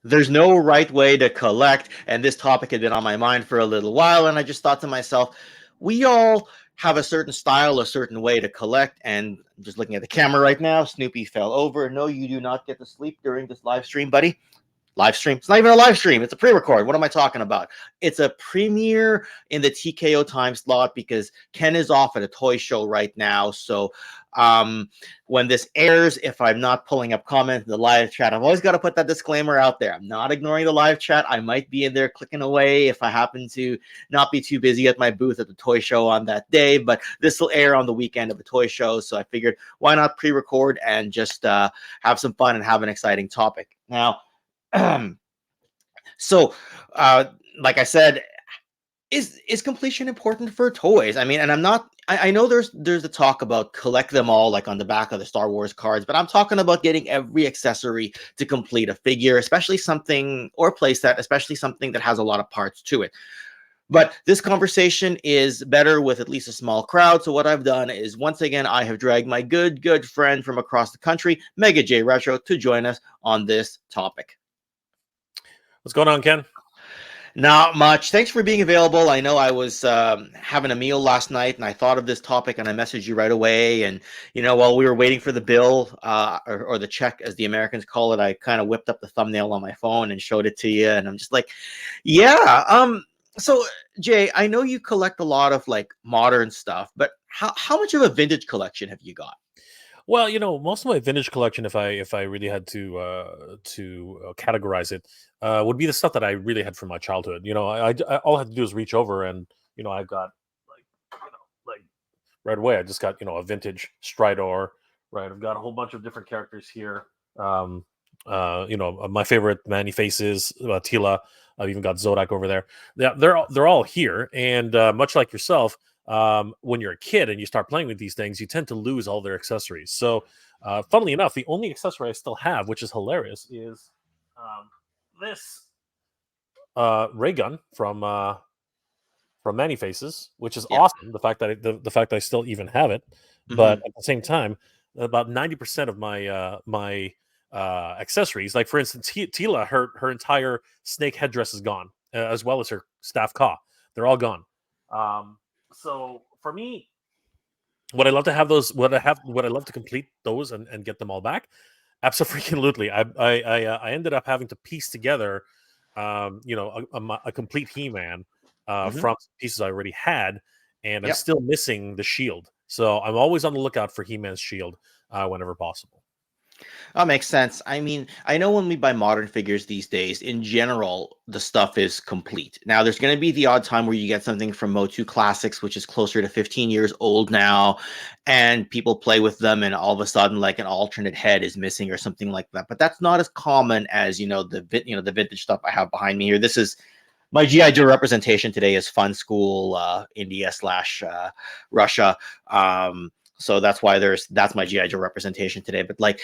there's no right way to collect, and this topic had been on my mind for a little while, and I just thought to myself, we all have a certain style, a certain way to collect, and I'm just looking at the camera right now. Snoopy fell over. No, you do not get to sleep during this live stream, buddy. Live stream. It's not even a live stream. It's a pre-record. What am I talking about? It's a premiere in the TKO time slot because Ken is off at a toy show right now. So when this airs, if I'm not pulling up comments in the live chat, I've always got to put that disclaimer out there. I'm not ignoring the live chat. I might be in there clicking away if I happen to not be too busy at my booth at the toy show on that day. But this will air on the weekend of the toy show. So I figured, why not pre-record and just have some fun and have an exciting topic. Now, so like I said, is completion important for toys? I mean, and I know there's a talk about collect them all, like on the back of the Star Wars cards, but I'm talking about getting every accessory to complete a figure, especially something, or playset, especially something that has a lot of parts to it. But this conversation is better with at least a small crowd. So what I've done is, once again, I have dragged my good friend from across the country, Mega J Retro, to join us on this topic. What's going on, Ken? Not much. Thanks for being available. I know I was having a meal last night, and I thought of this topic, and I messaged you right away. And, you know, while we were waiting for the bill, or the check, as the Americans call it, I kind of whipped up the thumbnail on my phone and showed it to you. And I'm just like, yeah. So, Jay, I know you collect a lot of, like, modern stuff, but how much of a vintage collection have you got? Well, you know, most of my vintage collection, if I really had to categorize it, would be the stuff that I really had from my childhood. You know, I all I had to do is reach over, and you know, I've got like right away. I just got a vintage Stridor. Right, I've got a whole bunch of different characters here. My favorite Manny Faces, Tila. I've even got Zodak over there. Yeah, they're all here, and much like yourself. When you're a kid and you start playing with these things, you tend to lose all their accessories. So, funnily enough, the only accessory I still have, which is hilarious, is this ray gun from Manny Faces, which is awesome. The fact that the fact that I still even have it, but at the same time, about 90% of my accessories, like for instance, Tila, her entire snake headdress is gone, as well as her staff caw. They're all gone. So for me, would I love to have those? Would I love to complete those and get them all back? Absolutely. I ended up having to piece together, a complete He-Man from pieces I already had, and I'm still missing the shield. So I'm always on the lookout for He-Man's shield whenever possible. That makes sense. I mean, I know when we buy modern figures these days, in general, the stuff is complete. Now, there's going to be the odd time where you get something from MOTU Classics, which is closer to 15 years old now, and people play with them, and all of a sudden, like, an alternate head is missing or something like that. But that's not as common as, the vintage stuff I have behind me here. This is my G.I. Joe representation today is Fun School, India / Russia. So that's why that's my G.I. Joe representation today. But like,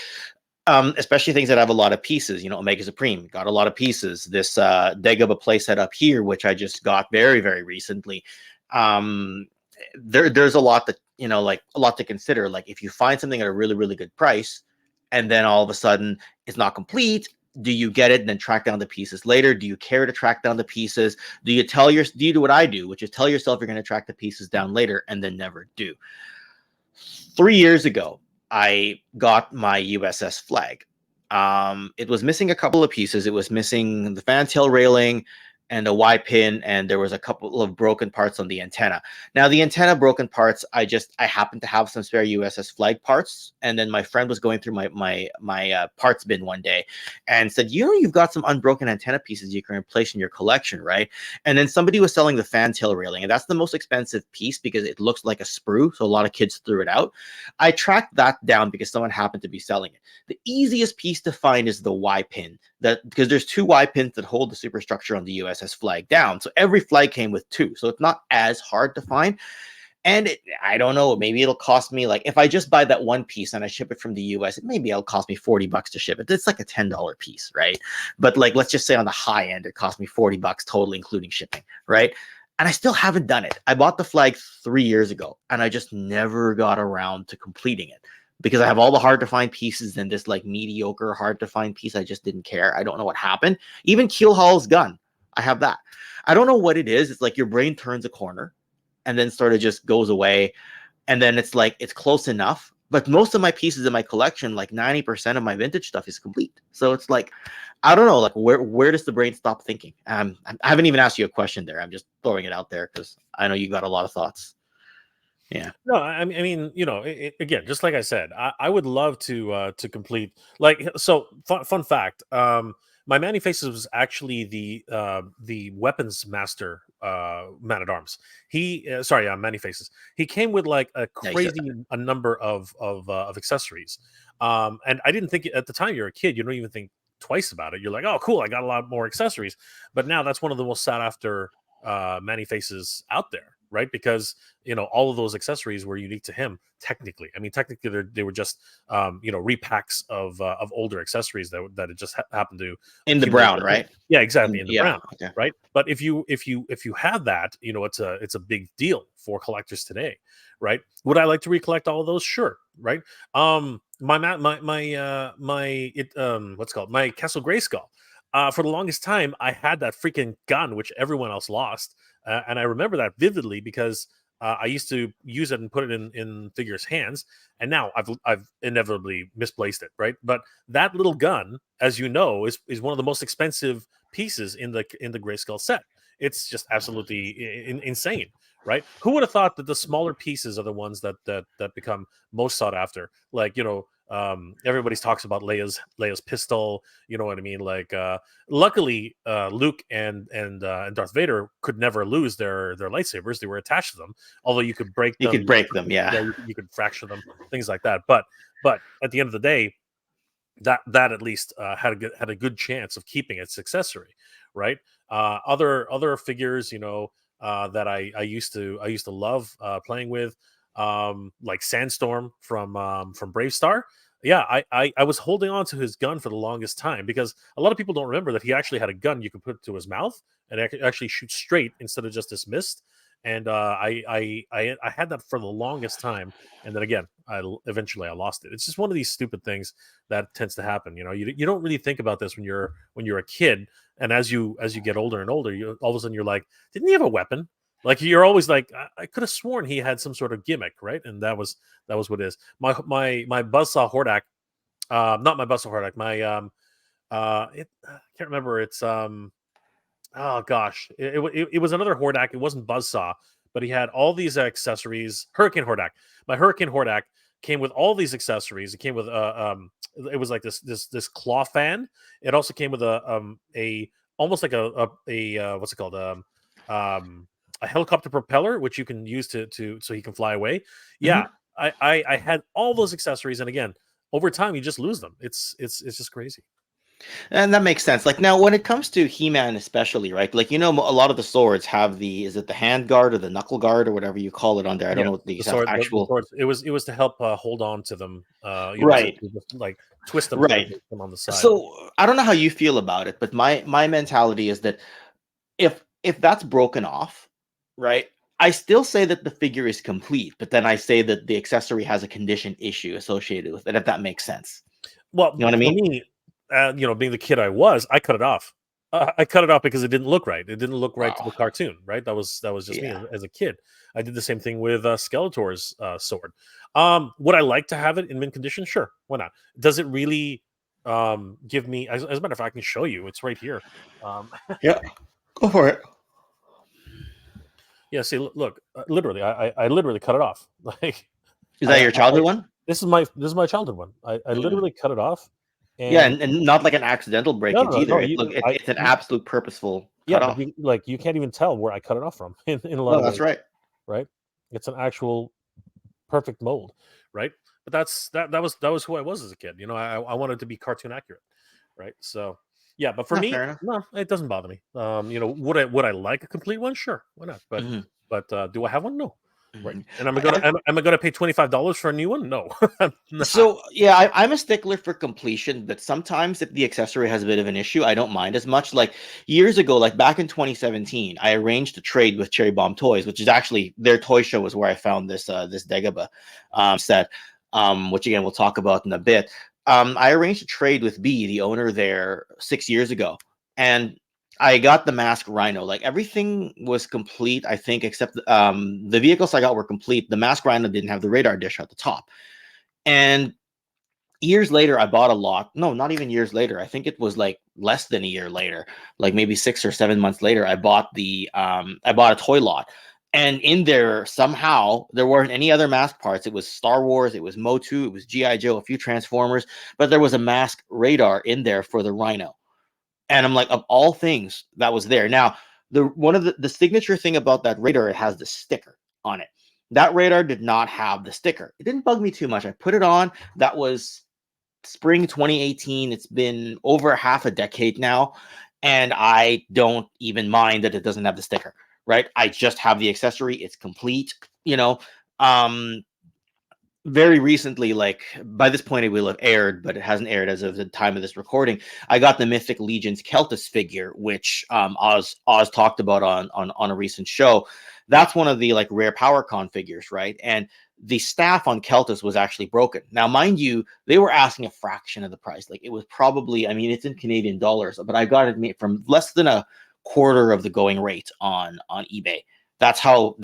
especially things that have a lot of pieces, Omega Supreme got a lot of pieces. This Dagobah playset up here, which I just got very, very recently. There's a lot that, a lot to consider. Like, if you find something at a really, really good price, and then all of a sudden it's not complete, do you get it and then track down the pieces later? Do you care to track down the pieces? Do you do what I do, which is tell yourself you're going to track the pieces down later and then never do? 3 years ago, I got my USS flag. It was missing a couple of pieces. It was missing the fantail railing and a Y pin, and there was a couple of broken parts on the antenna. Now, the antenna broken parts, I happened to have some spare USS flag parts, and then my friend was going through my parts bin one day and said, you've got some unbroken antenna pieces you can replace in your collection, right? And then somebody was selling the fantail railing, and that's the most expensive piece because it looks like a sprue, so a lot of kids threw it out. I tracked that down because someone happened to be selling it. The easiest piece to find is the Y pin, because there's 2 Y pins that hold the superstructure on the USS flag down. So every flag came with 2. So it's not as hard to find. And I don't know, maybe it'll cost me, like, if I just buy that one piece and I ship it from the US, maybe it'll cost me $40 to ship it. It's like a $10 piece, right? But like, let's just say on the high end, it cost me $40 total, including shipping, right? And I still haven't done it. I bought the flag 3 years ago, and I just never got around to completing it because I have all the hard to find pieces and this like mediocre hard to find piece. I just didn't care. I don't know what happened. Even Keelhaul's gun, I have that. I don't know what it is. It's like your brain turns a corner and then sort of just goes away. And then it's like, it's close enough. But most of my pieces in my collection, like 90% of my vintage stuff is complete. So it's like, I don't know, like where does the brain stop thinking? I haven't even asked you a question there. I'm just throwing it out there because I know you got a lot of thoughts. Yeah. No, I mean, you know, again, just like I said, I would love to complete. Like, so fun fact. My Manny Faces was actually the weapons master man at arms. He Manny Faces. He came with like a crazy a number of accessories. And I didn't think at the time you're a kid, you don't even think twice about it. You're like, oh, cool, I got a lot more accessories. But now that's one of the most sought after Manny Faces out there, right? Because you know all of those accessories were unique to him. Technically, I mean, technically they were just you know, repacks of older accessories that it just happened to in the brown, right? Yeah, exactly, in the brown, okay. right? But if you have that, you know, it's a big deal for collectors today, right? Would I like to recollect all of those? Sure, right? My what's called my Castle Grayskull. For the longest time, I had that freaking gun, which everyone else lost. And I remember that vividly because I used to use it and put it in figures' hands. And now I've inevitably misplaced it, right? But that little gun, as you know, is one of the most expensive pieces in the Grayskull set. It's just absolutely insane, right? Who would have thought that the smaller pieces are the ones that become most sought after? Like, you know, everybody talks about Leia's pistol, you know what I mean? Like, luckily, Luke and Darth Vader could never lose their lightsabers. They were attached to them. Although you could break them, you could fracture them, things like that. But at the end of the day, that at least had a good chance of keeping its accessory, right? Other figures, you know, that I used to love playing with, like Sandstorm from Brave Star. Yeah, I was holding on to his gun for the longest time because a lot of people don't remember that he actually had a gun you could put to his mouth and actually shoot straight instead of just this mist. And I had that for the longest time, and then again, eventually I lost it. It's just one of these stupid things that tends to happen. You know, you don't really think about this when you're a kid, and as you get older and older, you all of a sudden you're like, didn't he have a weapon? Like you're always like, I could have sworn he had some sort of gimmick, right? And that was what it is. My Buzzsaw Hordak, not my Buzzsaw Hordak, my I can't remember. It's oh gosh, it was another Hordak. It wasn't Buzzsaw, but he had all these accessories. Hurricane Hordak. My Hurricane Hordak came with all these accessories. It came with it was like this claw fan. It also came with a almost like a what's it called a helicopter propeller, which you can use to so he can fly away. Yeah, I had all those accessories, and again, over time you just lose them. It's just crazy. And that makes sense. Like now, when it comes to He-Man, especially, right? Like, you know, a lot of the swords have is it the hand guard or the knuckle guard or whatever you call it on there? I don't know what the actual. It was to help hold on to them, right? Know, so like twist them, right? Them on the side. So I don't know how you feel about it, but my mentality is that if that's broken off, right? I still say that the figure is complete, but then I say that the accessory has a condition issue associated with it, if that makes sense. Well, you know what I mean? For me, you know, being the kid I was, I cut it off. I cut it off because it didn't look right. It didn't look right to the cartoon, right? That was just me as a kid. I did the same thing with Skeletor's sword. Would I like to have it in mint condition? Sure, why not? Does it really give me? As a matter of fact, I can show you. It's right here. Yeah, go for it. Yeah, see, look, literally, I literally cut it off. Like, is that your childhood one? This is my childhood one. I literally cut it off. And not like an accidental breakage either. It's an absolute purposeful cut off. You can't even tell where I cut it off from in a lot of ways. That's right. Right? It's an actual perfect mold, right? But that was who I was as a kid. You know, I wanted to be cartoon accurate, right? So yeah, but for me, no, it doesn't bother me. You know, would I like a complete one? Sure, why not? But do I have one? No. Right. And am I gonna pay $25 for a new one? No. So yeah, I'm a stickler for completion, but sometimes if the accessory has a bit of an issue, I don't mind as much. Like years ago, like back in 2017, I arranged a trade with Cherry Bomb Toys, which is actually their toy show was where I found this Dagobah set. which again we'll talk about in a bit. I arranged a trade with B, the owner there, 6 years ago, and I got the mask Rhino. Like everything was complete, I think, except the vehicles I got were complete. The mask Rhino didn't have the radar dish at the top, and years later, I bought a lot. No, not even years later. I think it was like less than a year later, like maybe 6 or 7 months later. I bought a toy lot, and in there somehow there weren't any other mask parts. It was Star Wars, it was MOTU, it was GI Joe, a few Transformers, but there was a mask radar in there for the Rhino. And I'm like, of all things, that was there. Now, one of the signature thing about that radar, it has the sticker on it. That radar did not have the sticker. It didn't bug me too much. I put it on. That was spring 2018. It's been over half a decade now, and I don't even mind that it doesn't have the sticker, right? I just have the accessory. It's complete, you know. Very recently, like by this point it will have aired, but it hasn't aired as of the time of this recording. I got the Mythic Legion's Keltis figure, which Oz talked about on a recent show. That's one of the like rare PowerCon figures, right? And the staff on Keltis was actually broken. Now, mind you, they were asking a fraction of the price. Like it was probably, I mean, it's in Canadian dollars, but I got it from less than a quarter of the going rate on eBay. That's how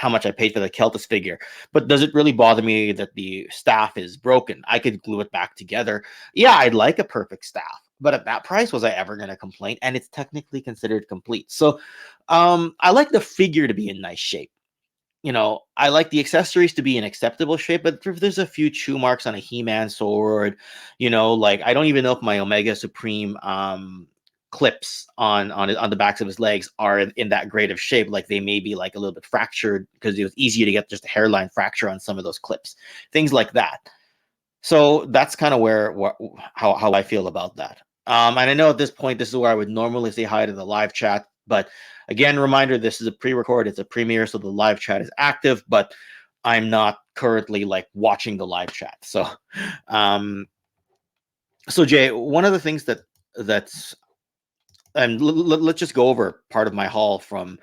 much I paid for the Keltis figure. But does it really bother me that the staff is broken? I could glue it back together. Yeah, I'd like a perfect staff, but at that price, was I ever going to complain? And it's technically considered complete. So I like the figure to be in nice shape. You know, I like the accessories to be in acceptable shape, but if there's a few chew marks on a He-Man sword, you know, like I don't even know if my Omega Supreme clips on the backs of his legs are in that great of shape. Like they may be like a little bit fractured because it was easier to get just a hairline fracture on some of those clips, things like that. So that's kind of how I feel about that. And I know at this point, this is where I would normally say hi to the live chat, but again, reminder, this is a pre-record, it's a premiere, so the live chat is active, but I'm not currently like watching the live chat. So so Jay, one of the things that's and let's just go over part of my haul from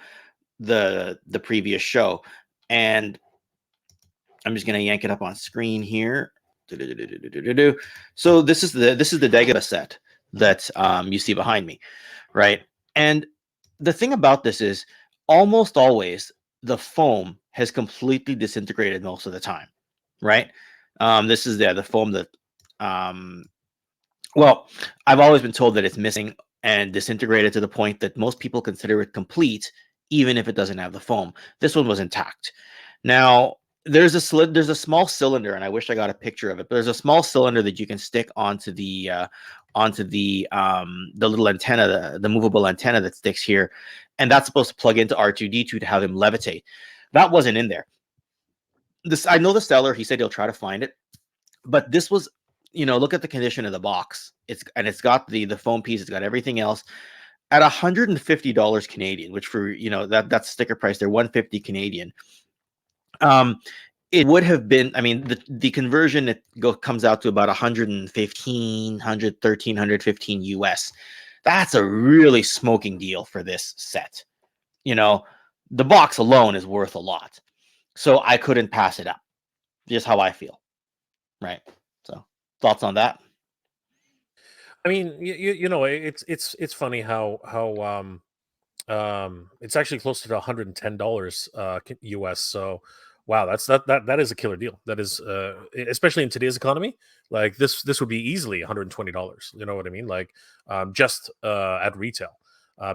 the previous show, and I'm just gonna yank it up on screen here. So this is the Dagobah set that you see behind me, right? And the thing about this is almost always the foam has completely disintegrated most of the time, right? This is the foam that well, I've always been told that it's missing and disintegrated to the point that most people consider it complete, even if it doesn't have the foam. This one was intact. Now, there's a small cylinder, and I wish I got a picture of it, but there's a small cylinder that you can stick onto the little antenna, the movable antenna that sticks here, and that's supposed to plug into R2D2 to have him levitate. That wasn't in there. I know the seller, he said he'll try to find it, but this was, you know, look at the condition of the box. It's got the foam piece, it's got everything else at $150 Canadian, which for, you know, that's sticker price. They're $150 Canadian. It would have been, I mean, the conversion comes out to about 115 US. That's a really smoking deal for this set. You know, the box alone is worth a lot, so I couldn't pass it up. Just how I feel, right? So thoughts on that? I mean, you know, it's funny how it's actually closer to $110 US. So wow, that is a killer deal. That is especially in today's economy. Like this would be easily $120. You know what I mean? Like just at retail,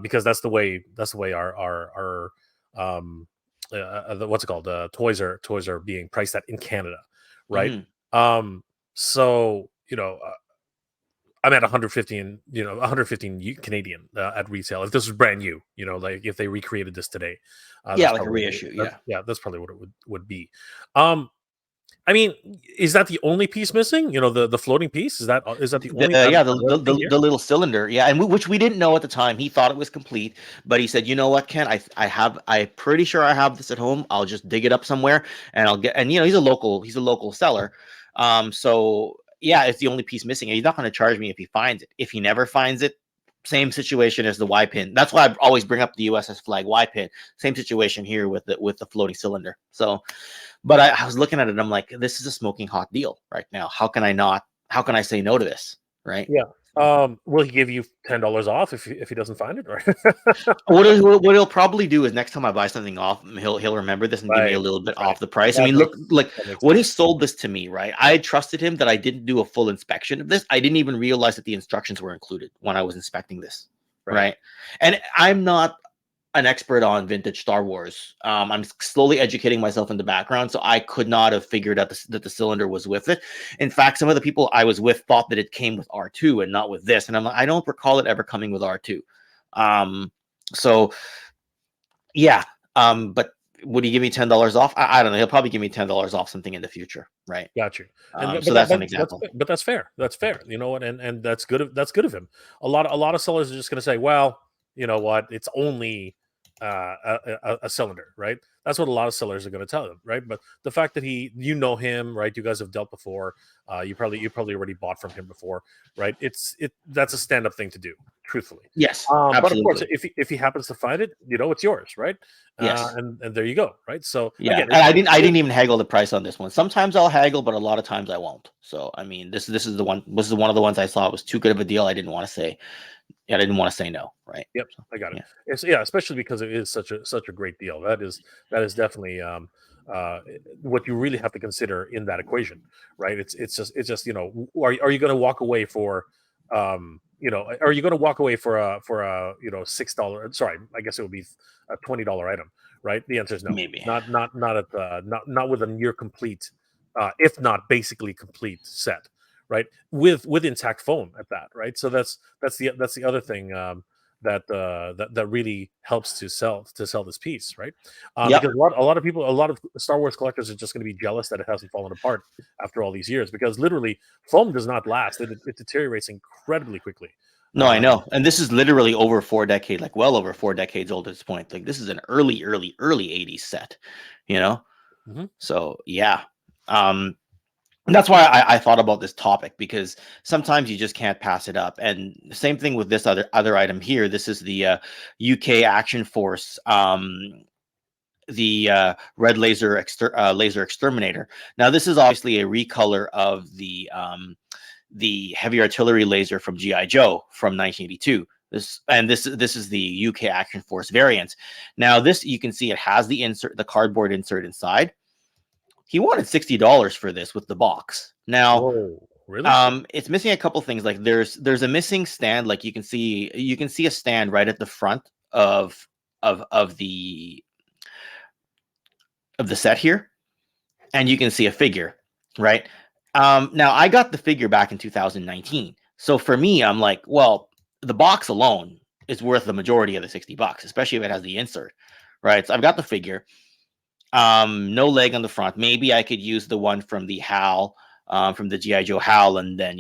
because that's the way our what's it called? Toys are being priced at in Canada, right? Mm-hmm. So you know. I'm at 115, you know, 115 Canadian at retail. If this was brand new, you know, like if they recreated this today, Yeah, like a reissue. Yeah, that's probably what it would be. I mean, is that the only piece missing? You know, the floating piece, is that the only? The little cylinder. Yeah, and which we didn't know at the time. He thought it was complete, but he said, "You know what, Ken? I'm pretty sure I have this at home. I'll just dig it up somewhere, and I'll get." And you know, he's a local seller. So yeah, it's the only piece missing, and he's not going to charge me if he finds it. If he never finds it, Same situation as the Y pin. That's why I always bring up the USS flag Y pin. Same situation here with the floating cylinder. So, but I was looking at it and I'm like, this is a smoking hot deal right now. How can I say no to this? Right? Yeah. Will he give you $10 off if he doesn't find it? Right. What he'll probably do is next time I buy something off, he'll remember this and give me a little bit off the price. I mean, look, like when he sold this to me, right? I trusted him that I didn't do a full inspection of this. I didn't even realize that the instructions were included when I was inspecting this, right? And I'm not an expert on vintage Star Wars. I'm slowly educating myself in the background, so I could not have figured out that the cylinder was with it. In fact, some of the people I was with thought that it came with R2 and not with this, and I'm like, I don't recall it ever coming with R2. So yeah, but would he give me $10 off? I don't know. He'll probably give me $10 off something in the future, right? Got you. So that's an example. But that's fair. That's fair. You know what? And that's good. That's good of him. A lot of sellers are just going to say, well, you know what? It's only a cylinder, right? That's what a lot of sellers are going to tell them, right? But the fact that you know him, right? You guys have dealt before. You probably already bought from him before, right? That's a stand-up thing to do, truthfully. Yes, but of course, if he happens to find it, you know, it's yours, right? Yes, and there you go, right? So yeah, again, and I didn't even haggle the price on this one. Sometimes I'll haggle, but a lot of times I won't. So I mean, this is the one. This is one of the ones I saw. It was too good of a deal. I didn't want to say no, right? Yep, I got it. Yeah, especially because it is such a great deal. That is definitely what you really have to consider in that equation, right? It's just you know, are you going to walk away for you know, are you going to walk away for a you know $6? Sorry, I guess it would be a $20 item, right? The answer is no. Maybe not with a near complete, if not basically complete set, right? With intact foam at that, right? So that's the other thing that really helps to sell this piece, right? Because a lot of people, a lot of Star Wars collectors are just going to be jealous that it hasn't fallen apart after all these years, because literally foam does not last. It deteriorates incredibly quickly. No, I know. And this is literally over 4 decades, like well over 4 decades old at this point. Like this is an early 80s set, you know? So yeah. That's why I thought about this topic, because sometimes you just can't pass it up. And same thing with this other item here. This is the UK Action Force, the red laser exterminator. Now this is obviously a recolor of the heavy artillery laser from GI Joe from 1982. This is the UK Action Force variant. Now this, you can see it has the cardboard insert inside. He wanted $60 for this with the box. Now, whoa, really? It's missing a couple things. Like there's a missing stand. Like you can see a stand right at the front of the set here, and you can see a figure, right? Now I got the figure back in 2019. So for me, I'm like, well, the box alone is worth the majority of the $60, especially if it has the insert, right? So I've got the figure. No leg on the front. Maybe I could use the one from the HAL, from the GI Joe HAL, and then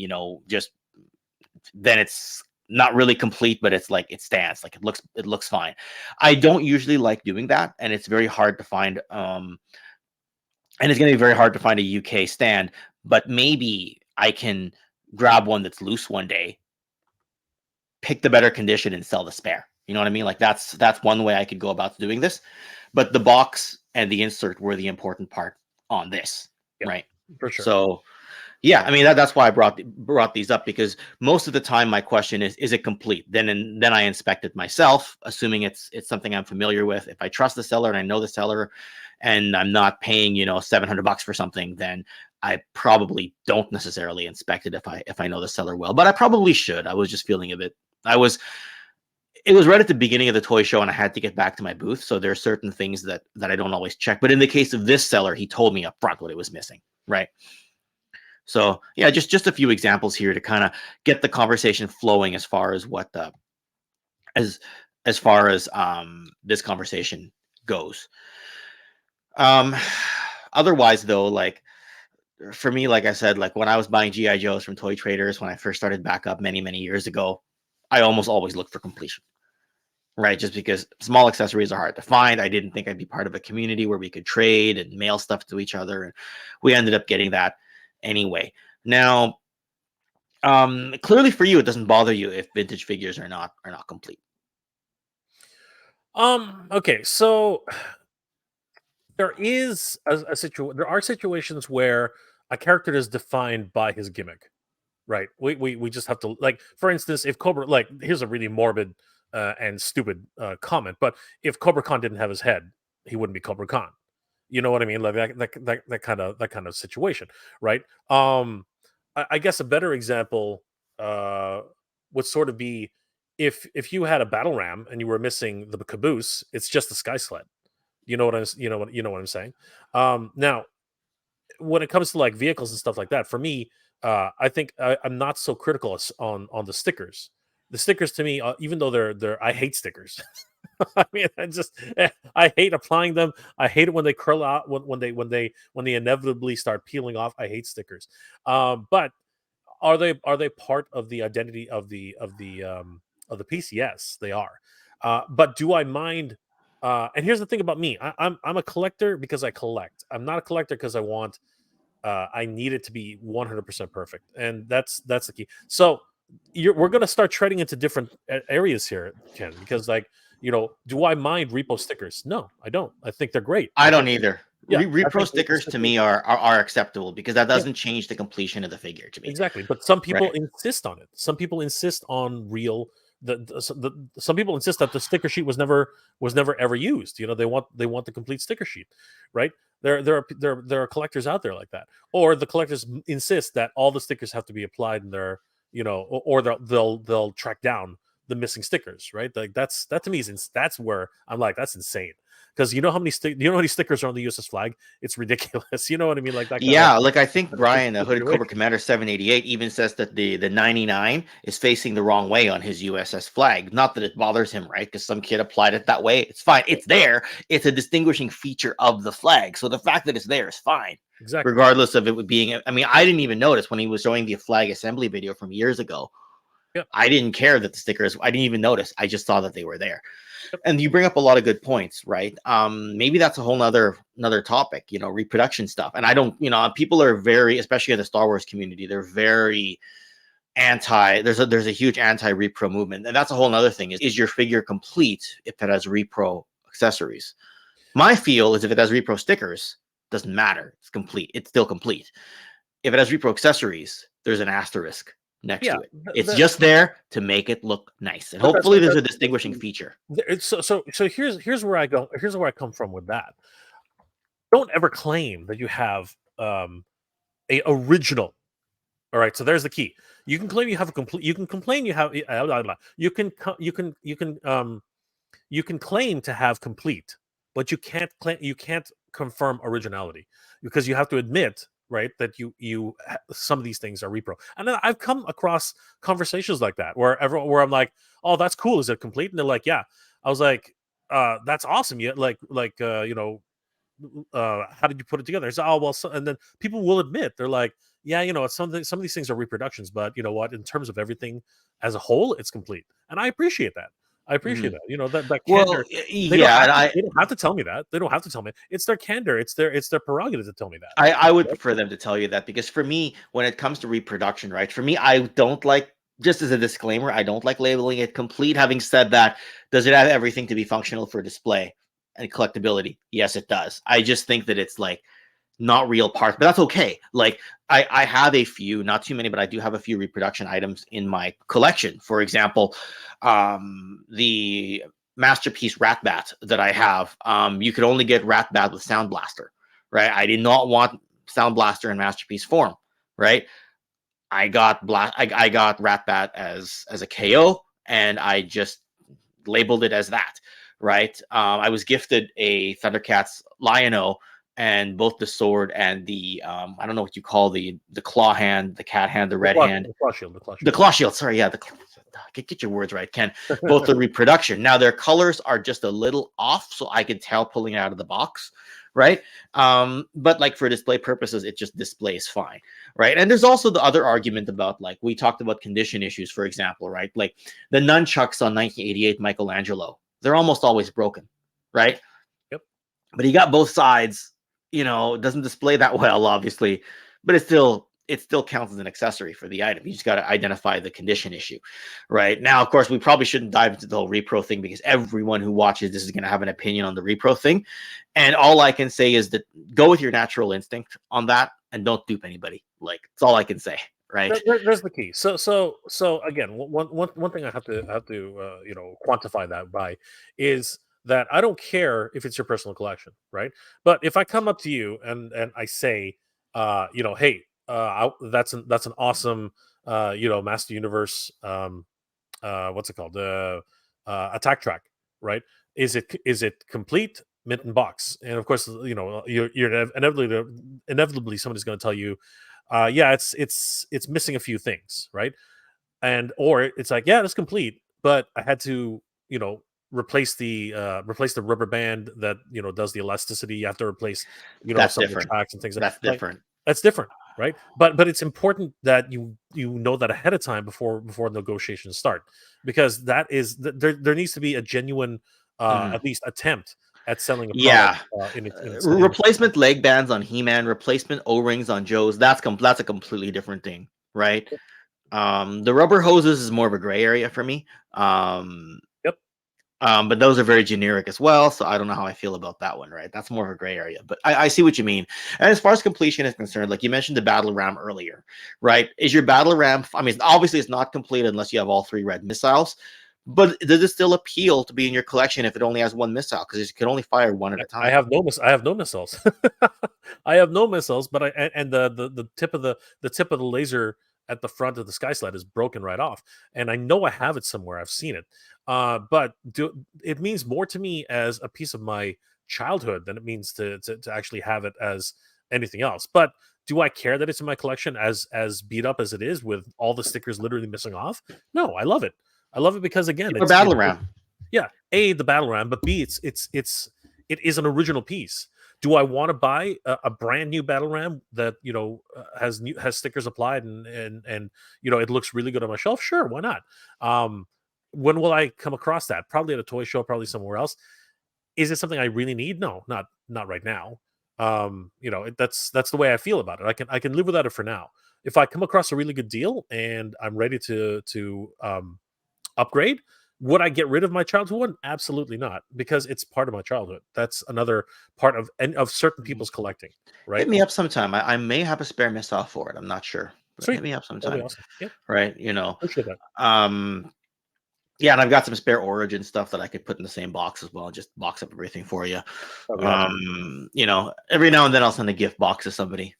then it's not really complete, but it's like it stands, like it looks fine. I don't usually like doing that, and it's very hard to find. And it's going to be very hard to find a UK stand. But maybe I can grab one that's loose one day, pick the better condition, and sell the spare. You know what I mean? Like that's one way I could go about doing this. But the box and the insert were the important part on this, right? For sure. So, yeah, I mean that's why I brought these up, because most of the time my question is it complete? Then I inspect it myself, assuming it's something I'm familiar with. If I trust the seller and I know the seller, and I'm not paying $700 for something, then I probably don't necessarily inspect it if I know the seller well. But I probably should. I was just feeling a bit. It was right at the beginning of the toy show, and I had to get back to my booth. So there are certain things that I don't always check. But in the case of this seller, he told me up front what it was missing, right? So yeah, just a few examples here to kind of get the conversation flowing as far as what as far as this conversation goes. Otherwise though, like for me, like I said, like when I was buying GI Joes from Toy Traders when I first started back up many years ago, I almost always look for completion, right? Just because small accessories are hard to find. I didn't think I'd be part of a community where we could trade and mail stuff to each other, and we ended up getting that anyway. Now, Clearly for you, it doesn't bother you if vintage figures are not complete. Okay, so there is a situation. There are situations where a character is defined by his gimmick, right? We just have to, like, for instance, if Cobra, like, here's a really morbid and stupid comment, but if Cobra Khan didn't have his head, he wouldn't be Cobra Khan. You know what I mean? Like that kind of situation, right? I guess a better example would sort of be if you had a battle ram and you were missing the caboose, it's just a sky sled. You know what I'm you know what I'm saying? Now, when it comes to like vehicles and stuff like that, for me, I think I'm not so critical on the stickers. The stickers to me, even though I hate stickers. I mean, I hate applying them. I hate it when they curl out when they inevitably start peeling off. I hate stickers. But are they part of the identity of the piece? Yes, they are. But do I mind? And here's the thing about me: I'm a collector because I collect. I'm not a collector because I need it to be 100% perfect, and that's the key. So we're going to start treading into different areas here, Ken, because, like, do I mind repo stickers? No, I don't. I think they're great. I don't either. Yeah, Repro stickers to me are acceptable because that doesn't change the completion of the figure to me. Exactly, but some people Right. insist on it. Some people insist on real. Some people insist that the sticker sheet was never ever used. They want the complete sticker sheet, right? There are collectors out there like that, or the collectors insist that all the stickers have to be applied in their, or they'll track down the missing stickers, right? Like that to me that's where I'm like, that's insane. Because you know how many stickers are on the USS flag? It's ridiculous. You know what I mean? Like that. Yeah, like I think Kind Brian, the of Hooded Cobra Commander 788, even says that the 99 is facing the wrong way on his USS flag. Not that it bothers him, right? Because some kid applied it that way. It's fine. It's there. It's a distinguishing feature of the flag. So the fact that it's there is fine. Exactly. Regardless of it being, I mean, I didn't even notice when he was showing the flag assembly video from years ago. Yep. I didn't care that the stickers, I didn't even notice. I just saw that they were there. Yep. And you bring up a lot of good points, right? Maybe that's a whole another topic, reproduction stuff. And I don't, people are very, especially in the Star Wars community, they're very anti, there's a huge anti-repro movement. And that's a whole other thing is your figure complete if it has repro accessories? My feel is if it has repro stickers, doesn't matter. It's complete. It's still complete. If it has repro accessories, there's an asterisk next to it. It's just there to make it look nice, and hopefully there's a distinguishing feature. So here's where I go. Here's where I come from with that. Don't ever claim that you have a original. All right, so there's the key. You can claim you have a complete. You can complain you have. You can claim to have complete, but you can't claim. You can't confirm originality because you have to admit, right, that you some of these things are repro. And then I've come across conversations like that where I'm like, oh, that's cool, is it complete? And they're like, yeah. I was like, that's awesome. You how did you put it together? So, oh well, and then people will admit, they're like, yeah, some of these things are reproductions, but you know what, in terms of everything as a whole, it's complete. And I appreciate that. That candor. They don't have to tell me that. They don't have to tell me. It's their candor. It's their prerogative to tell me that. I would prefer them to tell you that, because for me, when it comes to reproduction, right? For me, I don't like, just as a disclaimer, I don't like labeling it complete. Having said that, does it have everything to be functional for display and collectability? Yes, it does. I just think that it's like not real parts, but that's okay. Like I have a few, not too many, but I do have a few reproduction items in my collection. For example, the Masterpiece Ratbat that I have, you could only get Ratbat with Sound Blaster, right? I did not want Sound Blaster in Masterpiece form, right? I got Ratbat as a KO, and I just labeled it as that, right? I was gifted a Thundercats Lion-O, and both the sword and the I don't know what you call the claw hand, the cat hand, the red hand, the claw shield. Sorry, yeah, get your words right, Ken. Both the reproduction. Now their colors are just a little off, so I could tell pulling it out of the box, right? But like for display purposes, it just displays fine, right? And there's also the other argument about, like, we talked about condition issues, for example, right? Like the nunchucks on 1988 Michelangelo, they're almost always broken, right? Yep. But he got both sides. It doesn't display that well, obviously, but it's still it still counts as an accessory for the item. You just got to identify the condition issue, right? Now, of course, we probably shouldn't dive into the whole repro thing because everyone who watches this is going to have an opinion on the repro thing. And all I can say is that go with your natural instinct on that and don't dupe anybody. Like, that's all I can say, right? There's the key. So again, one thing I have to quantify that by is that I don't care if it's your personal collection, right? But if I come up to you and I say, hey, that's an awesome, Master Universe, what's it called, attack track, right? Is it complete, mint and box? And of course, you're inevitably somebody's going to tell you, yeah, it's missing a few things, right? Or it's like, yeah, it's complete, but I had to, replace the rubber band that does the elasticity. You have to replace That's some different. of the tracks and things That's like different. that's different, right? But it's important that you know that ahead of time before negotiations start, because that is there needs to be a genuine at least attempt at selling a product. Replacement leg bands on He-Man, replacement O-rings on Joe's. That's a completely different thing, right? The rubber hoses is more of a gray area for me. But those are very generic as well, so I don't know how I feel about that one, right? That's more of a gray area, but I see what you mean. And as far as completion is concerned, like you mentioned the battle ram earlier, right? Is your battle ram, I mean, obviously it's not complete unless you have all 3 red missiles, but does it still appeal to be in your collection if it only has 1 missile? Because you can only fire 1 at a time. I have no missiles. I have no missiles, but the tip of the laser at the front of the Sky Sled is broken right off, and I know I have it somewhere. I've seen it. But it means more to me as a piece of my childhood than it means to actually have it as anything else. But do I care that it's in my collection as beat up as it is with all the stickers literally missing off? No, I love it. I love it because again, it's battle ram. Yeah, A, the battle ram, but B, it is an original piece. Do I want to buy a brand new battle ram that has stickers applied and it looks really good on my shelf? Sure, why not? When will I come across that? Probably at a toy show, probably somewhere else. Is it something I really need? No, not right now. That's the way I feel about it. I can live without it for now. If I come across a really good deal and I'm ready to upgrade, would I get rid of my childhood one? Absolutely not, because it's part of my childhood. That's another part of certain people's collecting, right? Hit me up sometime. I may have a spare missile for it. I'm not sure. Sweet. Hit me up sometime. Awesome. Yeah. Right. Appreciate that. Yeah, and I've got some spare Origin stuff that I could put in the same box as well. Just box up everything for you. Every now and then I'll send a gift box to somebody.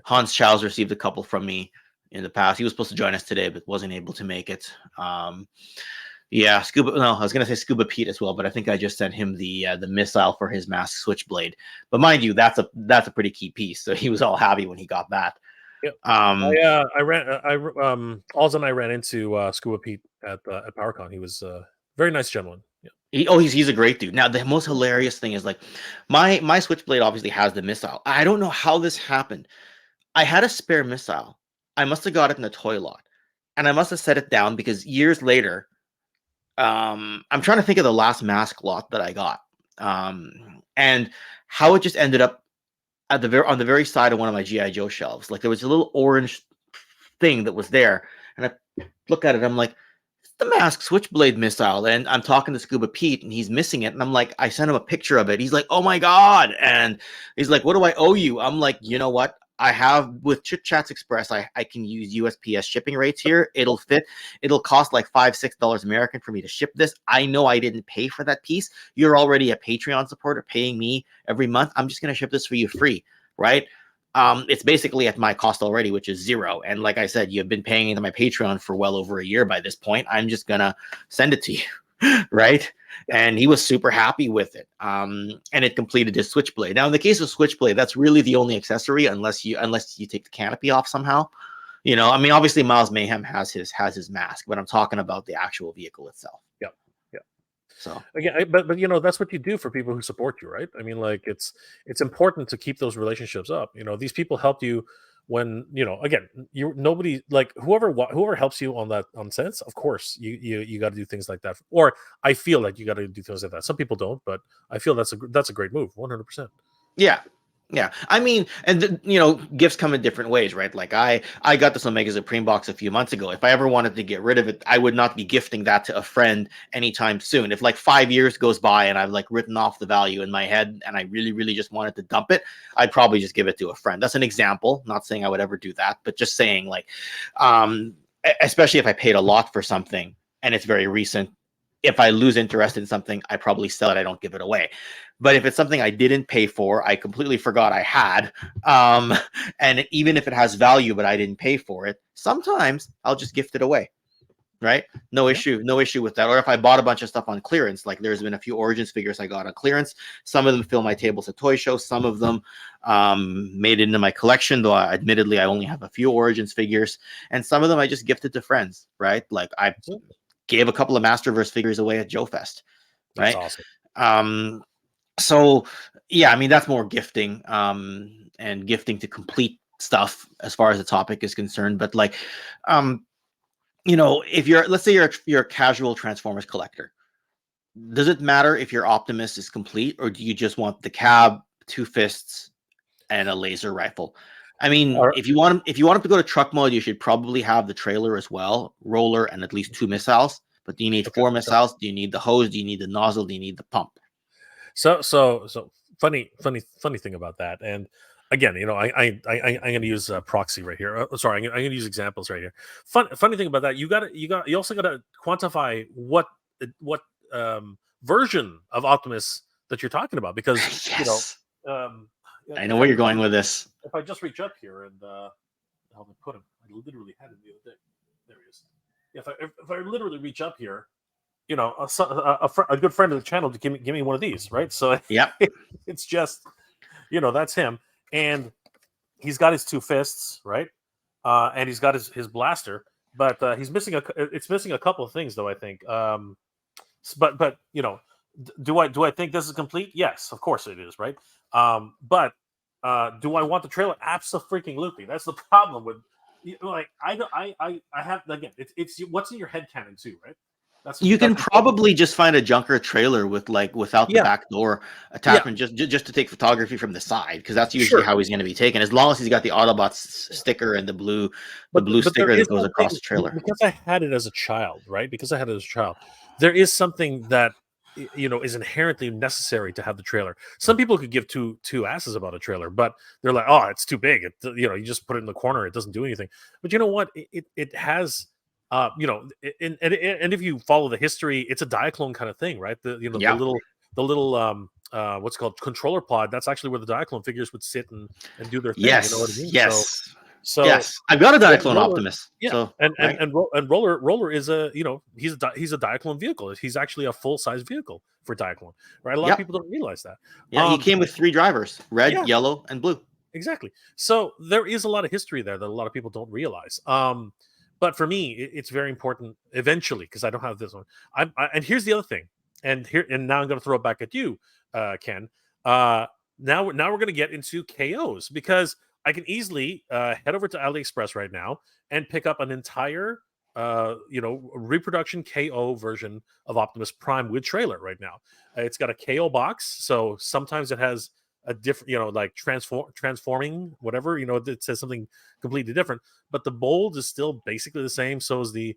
Hans Chow's received a couple from me in the past. He was supposed to join us today, but wasn't able to make it. Scuba. No, I was gonna say Scuba Pete as well, but I think I just sent him the missile for his mask switchblade. But mind you, that's a pretty key piece. So he was all happy when he got that. Yep. Olsson and I ran into Scuba Pete at PowerCon. He was a very nice gentleman. Yeah. He's a great dude. Now the most hilarious thing is like my switchblade obviously has the missile. I don't know how this happened. I had a spare missile. I must have got it in the toy lot, and I must have set it down because years later, I'm trying to think of the last mask lot that I got, and how it just ended up on the very side of one of my GI Joe shelves. Like there was a little orange thing that was there, and I look at it. I'm like, it's the mask switchblade missile, and I'm talking to Scuba Pete, and he's missing it, and I'm like, I sent him a picture of it. He's like, oh my god, and he's like, what do I owe you? I'm like, you know what? I have with Chit Chats Express, I can use USPS shipping rates here. It'll fit. It'll cost like $5-6 American for me to ship this. I know I didn't pay for that piece. You're already a Patreon supporter paying me every month. I'm just gonna ship this for you free, right? It's basically at my cost already, which is $0. And like I said, you've been paying into my Patreon for well over a year by this point. I'm just gonna send it to you, right? And he was super happy with it. And it completed his switchblade. Now, in the case of switchblade, that's really the only accessory, unless you take the canopy off somehow. I mean, obviously, Miles Mayhem has his mask, but I'm talking about the actual vehicle itself. Yep. So again, but that's what you do for people who support you, right? I mean, like it's important to keep those relationships up. These people helped you when again, nobody, like whoever helps you on sense, of course you got to do things like that. Or I feel like you got to do things like that. Some people don't, but I feel that's a great move, 100%. Yeah, Yeah, I mean, and gifts come in different ways, right? Like I got this Omega Supreme box a few months ago. If I ever wanted to get rid of it, I would not be gifting that to a friend anytime soon. If like 5 years goes by and I've like written off the value in my head and I really, really just wanted to dump it, I'd probably just give it to a friend. That's an example. Not saying I would ever do that, but just saying like, especially if I paid a lot for something and it's very recent. If I lose interest in something, I probably sell it. I don't give it away. But if it's something I didn't pay for, I completely forgot I had, and even if it has value, but I didn't pay for it, sometimes I'll just gift it away, right? No issue with that. Or if I bought a bunch of stuff on clearance, like there's been a few Origins figures I got on clearance. Some of them fill my tables at toy shows. Some of them made it into my collection, though admittedly I only have a few Origins figures. And some of them I just gifted to friends, right? Like I gave a couple of Masterverse figures away at Joe Fest, right? That's awesome. So yeah, I mean that's more gifting, and gifting to complete stuff as far as the topic is concerned. But like, if let's say you're a casual Transformers collector, does it matter if your Optimus is complete, or do you just want the cab, two fists, and a laser rifle? I mean, if you want him to go to truck mode, you should probably have the trailer as well, roller, and at least 2 missiles. But do you need 4 missiles? Do you need the hose? Do you need the nozzle? Do you need the pump? So funny thing about that. And again, I'm going to use proxy right here. Sorry, I'm going to use examples right here. Funny thing about that, you also got to quantify what version of Optimus that you're talking about, because yes. I know where you're going with this. If I just reach up here and how to put him, I literally had him the other day. There he is. If I literally reach up here, a good friend of the channel to give me one of these, right? So yeah, it's just, that's him, and he's got his 2 fists, right? And he's got his blaster, but he's missing it's missing a couple of things, though, I think. But do I think this is complete? Yes, of course it is, right? But do I want the trailer? Absolutely. That's the problem with, like, I have, again, it's what's in your head canon too, right? You can probably just find a junker trailer without the back door attachment, just to take photography from the side, because that's usually how he's going to be taken, as long as he's got the Autobots sticker and the blue sticker that goes across the trailer. Because I had it as a child, right? There is something that is inherently necessary to have the trailer. Some people could give two asses about a trailer, but they're like, oh, it's too big. You just put it in the corner, it doesn't do anything. But you know what? It has. And if you follow the history, it's a Diaclone kind of thing, right? The little what's called controller pod. That's actually where the Diaclone figures would sit and do their thing. Yes, you know what I mean? Yes. So yes, I've got a Diaclone Optimus. Yeah, so, and Roller is he's a Diaclone vehicle. He's actually a full size vehicle for Diaclone, right? A lot of people don't realize that. Yeah, he came with 3 drivers: red, yellow, and blue. Exactly. So there is a lot of history there that a lot of people don't realize. But for me, it's very important eventually, because I don't have this one. And here's the other thing. And now I'm going to throw it back at you, Ken. Now we're going to get into KOs, because I can easily head over to AliExpress right now and pick up an entire reproduction KO version of Optimus Prime with trailer right now. It's got a KO box, so sometimes it has a different, like transforming, whatever, it says something completely different, but the mold is still basically the same. So is the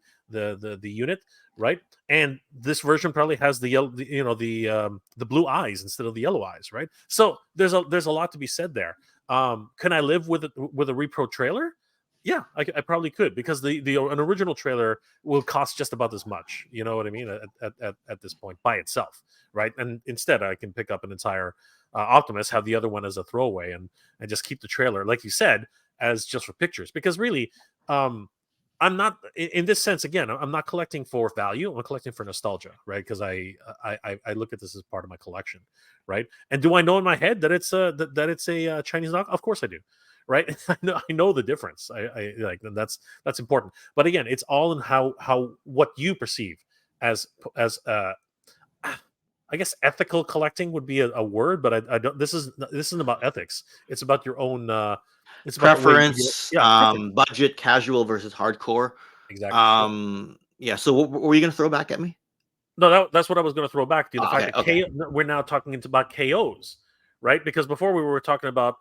unit, right? And this version probably has the yellow, the blue eyes instead of the yellow eyes, right? So there's a lot to be said there. Can I live with a repro trailer? Yeah, I probably could, because an original trailer will cost just about as much. You know what I mean? At this point, by itself, right? And instead, I can pick up an entire Optimus, have the other one as a throwaway, and just keep the trailer, like you said, as just for pictures. Because really, I'm not, in this sense, again, I'm not collecting for value. I'm collecting for nostalgia, right? Because I look at this as part of my collection, right? And do I know in my head that it's a Chinese knock? Of course I do, right? I know the difference. I like, that's important. But again, it's all in how what you perceive as I guess ethical collecting would be a word, but I don't. This isn't about ethics. It's about your own. It's preference, budget, casual versus hardcore. Exactly. Yeah. So what were you going to throw back at me? No, that's what I was going to throw back to you. The fact that we're now talking about KOs, right? Because before we were talking about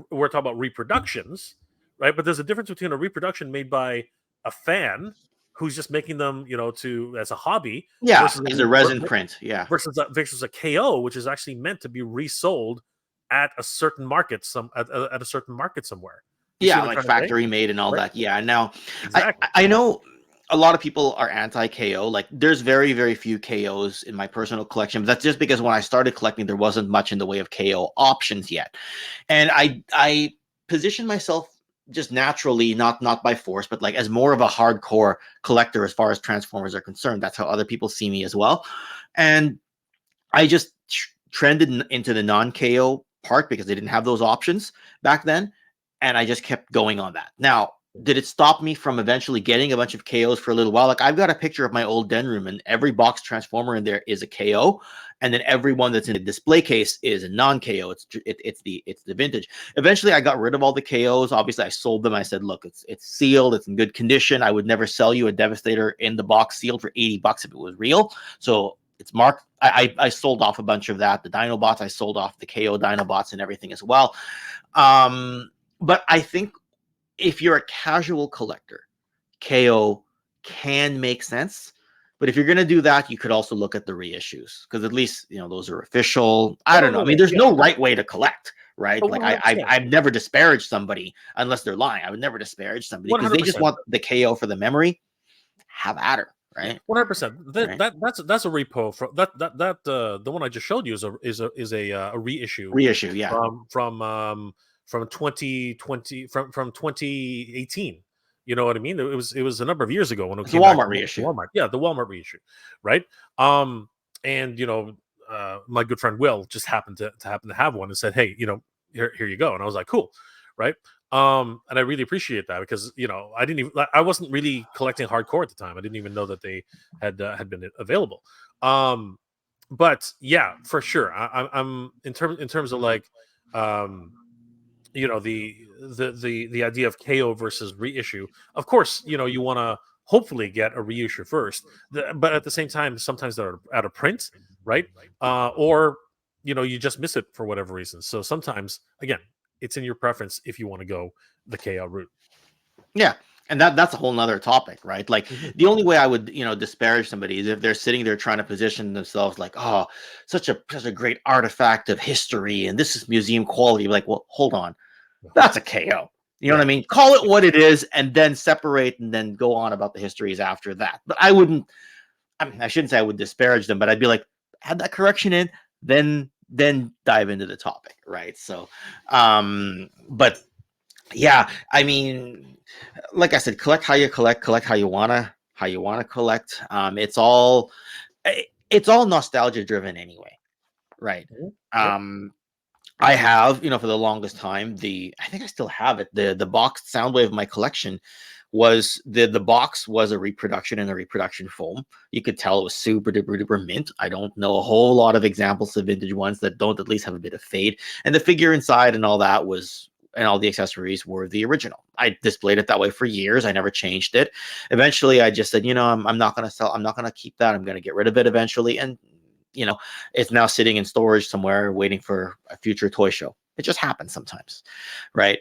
we're talking about reproductions, right? But there's a difference between a reproduction made by a fan who's just making them, to as a hobby, Yeah, versus as a resin print. Yeah. versus a KO, which is actually meant to be resold at a certain market, at a certain market somewhere. You see Yeah, what I'm like trying to say? factory made and all Right? that. Yeah. Now, Exactly. I know a lot of people are anti KO. Like, there's very, very few KOs in my personal collection. But that's just because when I started collecting, there wasn't much in the way of KO options yet. And I position myself just naturally, not by force, but like as more of a hardcore collector as far as Transformers are concerned. That's how other people see me as well. And I just trended into the non-KO part because they didn't have those options back then, and I just kept going on that. Now, did it stop me from eventually getting a bunch of KOs for a little while? Like, I've got a picture of my old den room, and every box Transformer in there is a KO, and then every one that's in the display case is a non-KO. It's the vintage. Eventually, I got rid of all the KOs. Obviously, I sold them. I said, look, it's sealed, it's in good condition. I would never sell you a Devastator in the box sealed for $80 if it was real. So it's marked. I sold off a bunch of that. The Dinobots, I sold off the KO Dinobots and everything as well. But I think if you're a casual collector, KO can make sense. But if you're going to do that, you could also look at the reissues, because at least, those are official. I don't know. I mean, there's no right way to collect, right? Like, I've never disparaged somebody unless they're lying. I would never disparage somebody because they just want the KO for the memory. Have at her. Right, 100%. That's a repo from that the one I just showed you is a reissue. Reissue, yeah. From 2020 from 2018. You know what I mean? It was a number of years ago when it came Walmart back reissue. Walmart, yeah, the Walmart reissue, right? And my good friend Will just happened to have one and said, "Hey, here you go," and I was like, "Cool," right? And I really appreciate that because I wasn't really collecting hardcore at the time. I didn't even know that they had been available. But yeah, for sure. I'm in terms of like, the idea of KO versus reissue. Of course, you want to hopefully get a reissue first, but at the same time, sometimes they're out of print, right? Or you just miss it for whatever reason. So sometimes, again, it's in your preference if you want to go the KO route. Yeah. And that's a whole nother topic, right? Like, the only way I would, disparage somebody is if they're sitting there trying to position themselves like, oh, such a great artifact of history, and this is museum quality. Like, well, hold on. That's a KO. You know what I mean? Call it what it is, and then separate, and then go on about the histories after that. But I shouldn't say I would disparage them, but I'd be like, add that correction in, then dive into the topic, right? So, but yeah, I mean, like I said, collect how you collect how you wanna collect. It's all nostalgia driven anyway, right? I have, for the longest time, I think I still have it. The boxed Soundwave of my collection was the box was a reproduction and a reproduction foam. You could tell it was super duper duper mint. I don't know a whole lot of examples of vintage ones that don't at least have a bit of fade. And the figure inside and all that and all the accessories were the original. I displayed it that way for years. I never changed it. Eventually, I just said, I'm not going to sell. I'm not going to keep that. I'm going to get rid of it eventually. And it's now sitting in storage somewhere waiting for a future toy show. It just happens sometimes, right?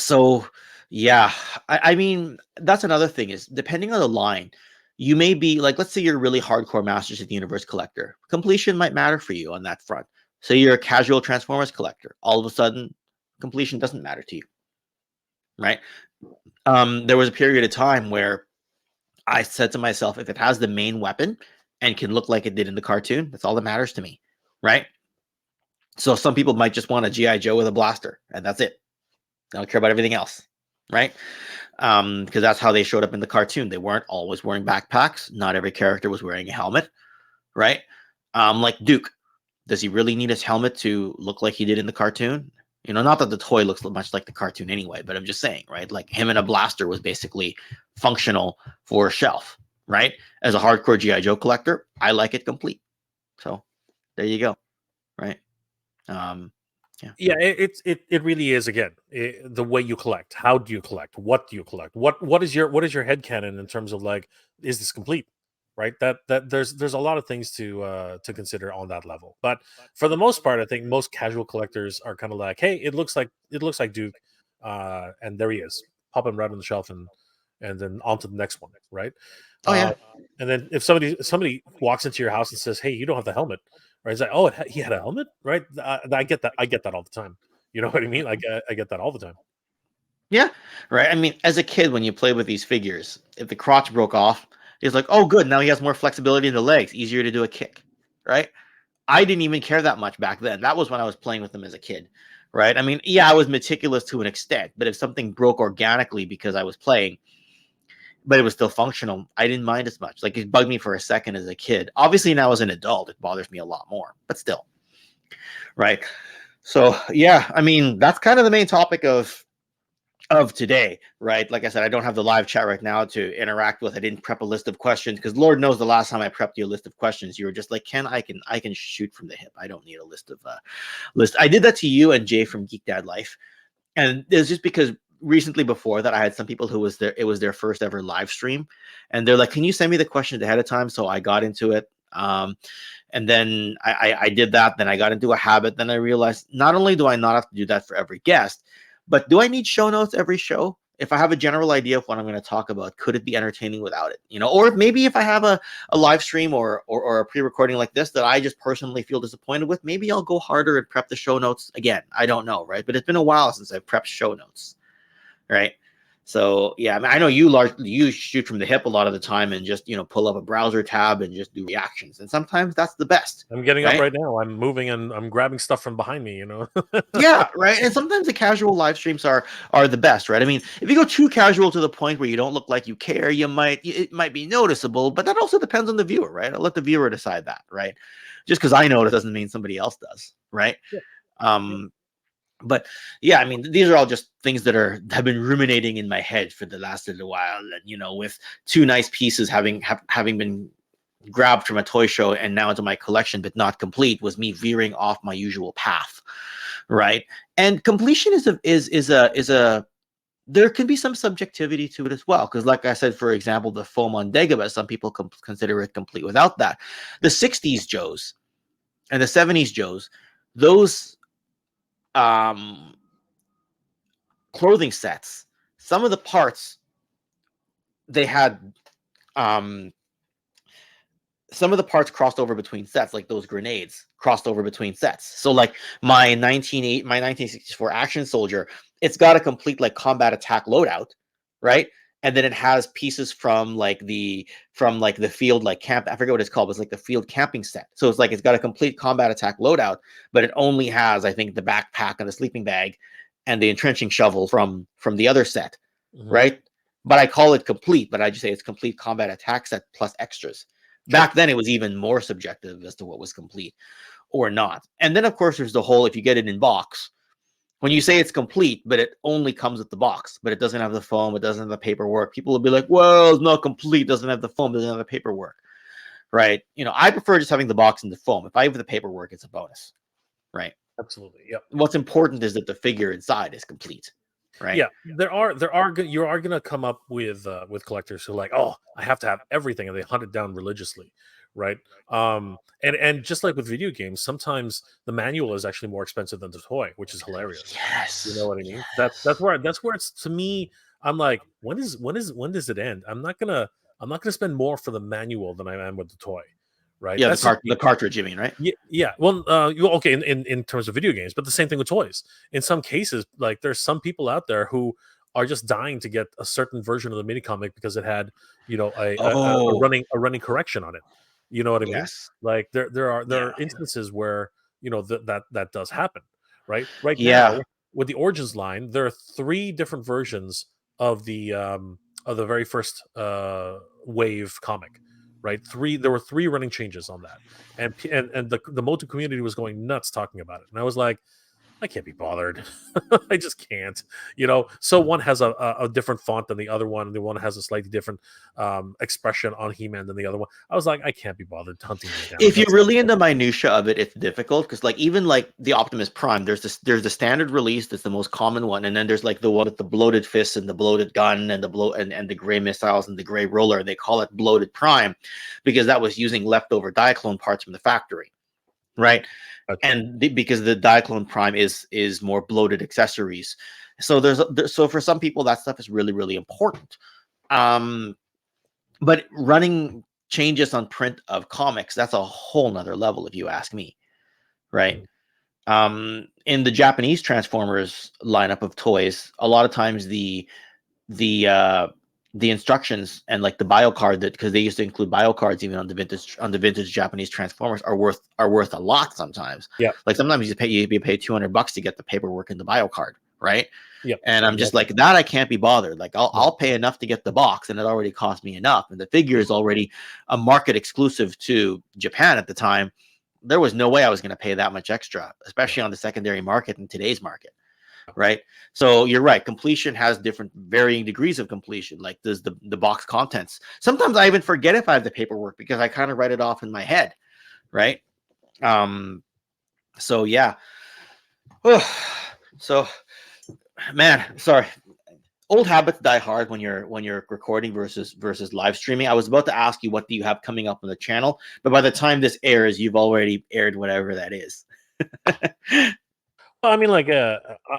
So yeah, I mean, that's another thing is, depending on the line, you may be like, let's say you're a really hardcore Masters of the Universe collector. Completion might matter for you on that front. So you're a casual Transformers collector. All of a sudden, completion doesn't matter to you, right? There was a period of time where I said to myself, if it has the main weapon and can look like it did in the cartoon, that's all that matters to me, right? So some people might just want a G.I. Joe with a blaster, and that's it. They don't care about everything else, right? Because that's how they showed up in the cartoon. They weren't always wearing backpacks. Not every character was wearing a helmet, right? Like Duke, does he really need his helmet to look like he did in the cartoon? Not that the toy looks much like the cartoon anyway, but I'm just saying, right? Like, him and a blaster was basically functional for a shelf, right? As a hardcore G.I. Joe collector, I like it complete. So there you go, right? Yeah, it really is, again, the way you collect. How do you collect? What do you collect? What is your headcanon in terms of, like, is this complete? right? That there's a lot of things to consider on that level. But for the most part, I think most casual collectors are kind of like, hey, it looks like Duke, and there he is, pop him right on the shelf, and then on to the next one, right? Oh yeah. And then if somebody walks into your house and says, hey, you don't have the helmet, right? It's like, oh, he had a helmet, right? I get that. I get that all the time. You know what I mean? Like I get that all the time. Yeah, right. I mean, as a kid, when you play with these figures, if the crotch broke off, it's like, oh, good. Now he has more flexibility in the legs, easier to do a kick, right? I didn't even care that much back then. That was when I was playing with them as a kid, right? I mean, yeah, I was meticulous to an extent, but if something broke organically because I was playing, but it was still functional, I didn't mind as much. Like it bugged me for a second as a kid. Obviously, now as an adult, it bothers me a lot more, but still, right? So yeah, I mean, that's kind of the main topic of today, right? Like I said, I don't have the live chat right now to interact with. I didn't prep a list of questions because Lord knows the last time I prepped you a list of questions, you were just like, Ken, I can shoot from the hip. I don't need a list of list. I did that to you and Jay from Geek Dad Life, and it's just because recently before that I had some people who was there. It was their first ever live stream, and they're like, "Can you send me the questions ahead of time?" So I got into it. And then I did that. Then I got into a habit. Then I realized not only do I not have to do that for every guest, but do I need show notes every show? If I have a general idea of what I'm going to talk about, could it be entertaining without it? You know, or maybe if I have a live stream or a pre-recording like this that I just personally feel disappointed with, maybe I'll go harder and prep the show notes again. I don't know, right? But it's been a while since I've prepped show notes, right? So yeah, I mean, I know you shoot from the hip a lot of the time and just pull up a browser tab and just do reactions, and sometimes that's the best. I'm getting up Right? right now. I'm moving and I'm grabbing stuff from behind me. Yeah, right. And sometimes the casual live streams are the best, right? I mean, if you go too casual to the point where you don't look like you care, it might be noticeable, but that also depends on the viewer, right? I'll let the viewer decide that, right? Just because I notice doesn't mean somebody else does, right? Yeah. But yeah, I mean, these are all just things that have been ruminating in my head for the last little while, and with two nice pieces having been grabbed from a toy show and now into my collection, but not complete, was me veering off my usual path, right? And completion is a there can be some subjectivity to it as well, because like I said, for example, the foam on Dagobah, some people consider it complete without that. The 60s Joes and the 70s Joes, those clothing sets, some of the parts they had some of the parts crossed over between sets, like those grenades crossed over between sets. So like my 1964 Action Soldier, it's got a complete like combat attack loadout, right? And then it has pieces from the field like camp. I forget what it's called. But it's like the field camping set. So it's like it's got a complete combat attack loadout, but it only has, I think, the backpack and the sleeping bag and the entrenching shovel from the other set, right? But I call it complete, but I just say it's complete combat attack set plus extras. Back then, it was even more subjective as to what was complete or not. And then, of course, there's the whole, if you get it in box, when you say it's complete, but it only comes with the box, but it doesn't have the foam, it doesn't have the paperwork, people will be like, well, it's not complete, doesn't have the foam, doesn't have the paperwork, right? I prefer just having the box and the foam. If I have the paperwork, it's a bonus, right? Absolutely. Yep. What's important is that the figure inside is complete. Right. Yeah, you are going to come up with collectors who are like, oh, I have to have everything, and they hunt it down religiously, right? And just like with video games, sometimes the manual is actually more expensive than the toy, which is hilarious. Yes. You know what I mean? That's where it's, to me, I'm like, when does it end? I'm not gonna spend more for the manual than I am with the toy, right? Yeah, the cartridge, you mean, right? Yeah. Well, okay, in terms of video games, but the same thing with toys. In some cases, like there's some people out there who are just dying to get a certain version of the mini comic because it had, a running correction on it. You know what I mean? Yes. Like there are instances where that does happen, right? Right Yeah. now, with the Origins line, there are 3 different versions of the very first wave comic. Right, there were 3 running changes on that, and the MOTU community was going nuts talking about it, and I was like, I can't be bothered. I just can't. So one has a different font than the other one. The one has a slightly different expression on He-Man than the other one. I was like, I can't be bothered hunting these down. If you're really into minutia of it, it's difficult because like even like the Optimus Prime, there's the standard release that's the most common one, and then there's like the one with the bloated fists and the bloated gun and the gray missiles and the gray roller, and they call it bloated Prime because that was using leftover Diaclone parts from the factory, right? Okay. And because the Diaclone Prime is more bloated accessories, so so for some people that stuff is really, really important. But running changes on print of comics, that's a whole nother level if you ask me, right? In the Japanese Transformers lineup of toys, a lot of times the instructions and like the bio card, that because they used to include bio cards even on the vintage Japanese Transformers, are worth a lot sometimes. Yeah, like sometimes you pay $200 to get the paperwork in the bio card, right? Yeah, and I'm just like that. I can't be bothered. Like I'll pay enough to get the box, and it already cost me enough. And the figure is already a market exclusive to Japan at the time. There was no way I was going to pay that much extra, especially on the secondary market in today's market, right? So you're right. Completion has different varying degrees of completion. Like there's the box contents. Sometimes I even forget if I have the paperwork because I kind of write it off in my head, right? So yeah. So. Man, sorry. Old habits die hard when you're recording versus live streaming. I was about to ask you what do you have coming up on the channel, but by the time this airs, you've already aired whatever that is. Well, I mean, like,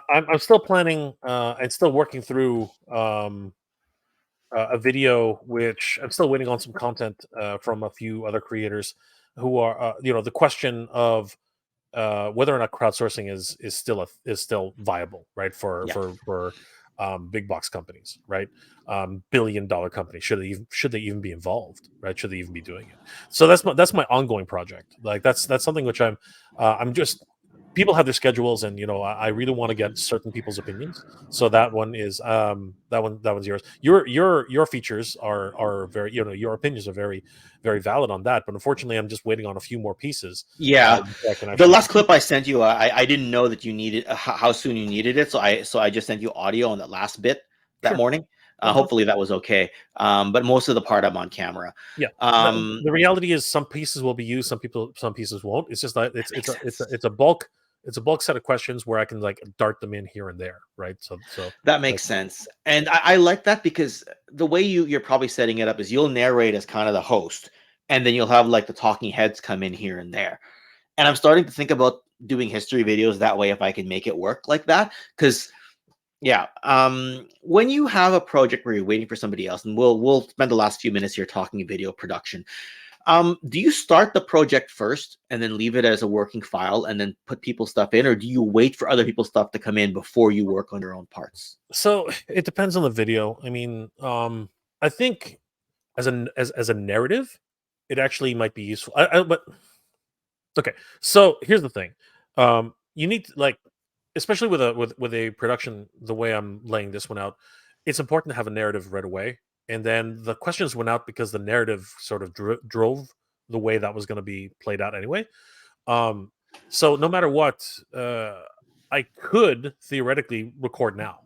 I'm still planning and still working through a video, which I'm still waiting on some content from a few other creators who are, the question of whether or not crowdsourcing is still viable, right? For big box companies, right? $1 billion companies, should they even be involved, right? Should they even be doing it? So that's my ongoing project. Like that's something which I'm just, people have their schedules, and I really want to get certain people's opinions. So that one is that one's yours. Your features are very, your opinions are very, very valid on that. But unfortunately, I'm just waiting on a few more pieces. Yeah, the the last clip I sent you, I didn't know that you needed how soon you needed it, so I just sent you audio on that last bit that morning. Hopefully that was okay. But most of the part I'm on camera. Yeah. The reality is some pieces will be used, some pieces won't. It's just like it's a bulk set of questions where I can like dart them in here and there, right? So that makes sense. And I like that because the way you're probably setting it up is you'll narrate as kind of the host, and then you'll have like the talking heads come in here and there. And I'm starting to think about doing history videos that way if I can make it work like that. Because yeah, when you have a project where you're waiting for somebody else, and we'll spend the last few minutes here talking video production. Do you start the project first and then leave it as a working file and then put people's stuff in, or do you wait for other people's stuff to come in before you work on your own parts? So it depends on the video. I mean, I think as a narrative, it actually might be useful. But okay, so here's the thing. You need to, like, especially with a production, the way I'm laying this one out, it's important to have a narrative right away. And then the questions went out because the narrative sort of drove the way that was going to be played out anyway. So no matter what, I could theoretically record now